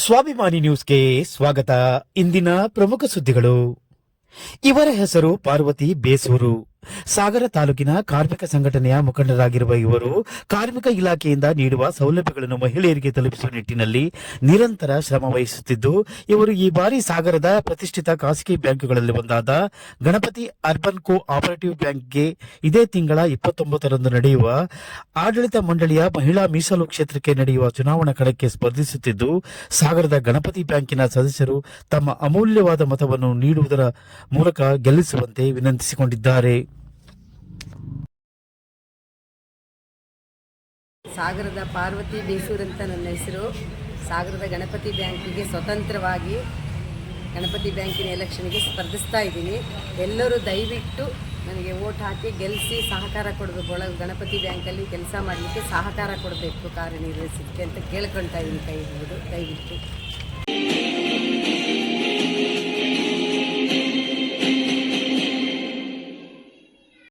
ಸ್ವಾಭಿಮಾನಿ ನ್ಯೂಸ್ಗೆ ಸ್ವಾಗತ. ಇಂದಿನ ಪ್ರಮುಖ ಸುದ್ದಿಗಳು. ಇವರ ಹೆಸರು ಪಾರ್ವತಿ ಬೇಸೂರು. ಸಾಗರ ತಾಲೂಕಿನ ಕಾರ್ಮಿಕ ಸಂಘಟನೆಯ ಮುಖಂಡರಾಗಿರುವ ಇವರು ಕಾರ್ಮಿಕ ಇಲಾಖೆಯಿಂದ ನೀಡುವ ಸೌಲಭ್ಯಗಳನ್ನು ಮಹಿಳೆಯರಿಗೆ ತಲುಪಿಸುವ ನಿಟ್ಟಿನಲ್ಲಿ ನಿರಂತರ ಶ್ರಮ ವಹಿಸುತ್ತಿದ್ದು, ಇವರು ಈ ಬಾರಿ ಸಾಗರದ ಪ್ರತಿಷ್ಠಿತ ಖಾಸಗಿ ಬ್ಯಾಂಕುಗಳಲ್ಲಿ ಒಂದಾದ ಗಣಪತಿ ಅರ್ಬನ್ ಕೋ ಆಪರೇಟಿವ್ ಬ್ಯಾಂಕ್ಗೆ ಇದೇ ತಿಂಗಳ 29ರಂದು ನಡೆಯುವ ಆಡಳಿತ ಮಂಡಳಿಯ ಮಹಿಳಾ ಮೀಸಲು ಕ್ಷೇತ್ರಕ್ಕೆ ನಡೆಯುವ ಚುನಾವಣಾ ಕಣಕ್ಕೆ ಸ್ಪರ್ಧಿಸುತ್ತಿದ್ದು, ಸಾಗರದ ಗಣಪತಿ ಬ್ಯಾಂಕಿನ ಸದಸ್ಯರು ತಮ್ಮ ಅಮೂಲ್ಯವಾದ ಮತವನ್ನು ನೀಡುವುದರ ಮೂಲಕ ಗೆಲ್ಲಿಸುವಂತೆ ವಿನಂತಿಸಿಕೊಂಡಿದ್ದಾರೆ. ಸಾಗರದ ಪಾರ್ವತಿ ಬೇಸೂರು ಅಂತ ನನ್ನ ಹೆಸರು. ಸಾಗರದ ಗಣಪತಿ ಬ್ಯಾಂಕಿಗೆ ಸ್ವತಂತ್ರವಾಗಿ ಗಣಪತಿ ಬ್ಯಾಂಕಿನ ಎಲೆಕ್ಷನ್ಗೆ ಸ್ಪರ್ಧಿಸ್ತಾ ಇದ್ದೀನಿ. ಎಲ್ಲರೂ ದಯವಿಟ್ಟು ನನಗೆ ವೋಟ್ ಹಾಕಿ ಗೆಲ್ಲಿಸಿ ಸಹಕಾರ ಕೊಡಬೇಕು. ಗಣಪತಿ ಬ್ಯಾಂಕಲ್ಲಿ ಕೆಲಸ ಮಾಡಲಿಕ್ಕೆ ಸಹಕಾರ ಕೊಡಬೇಕು, ಕಾರ್ಯನಿರ್ವಹಿಸಲಿಕ್ಕೆ ಅಂತ ಕೇಳ್ಕೊಳ್ತಾ ಇದ್ದೀನಿ. ಕೈ ಹಿಡಿದು ದಯವಿಟ್ಟು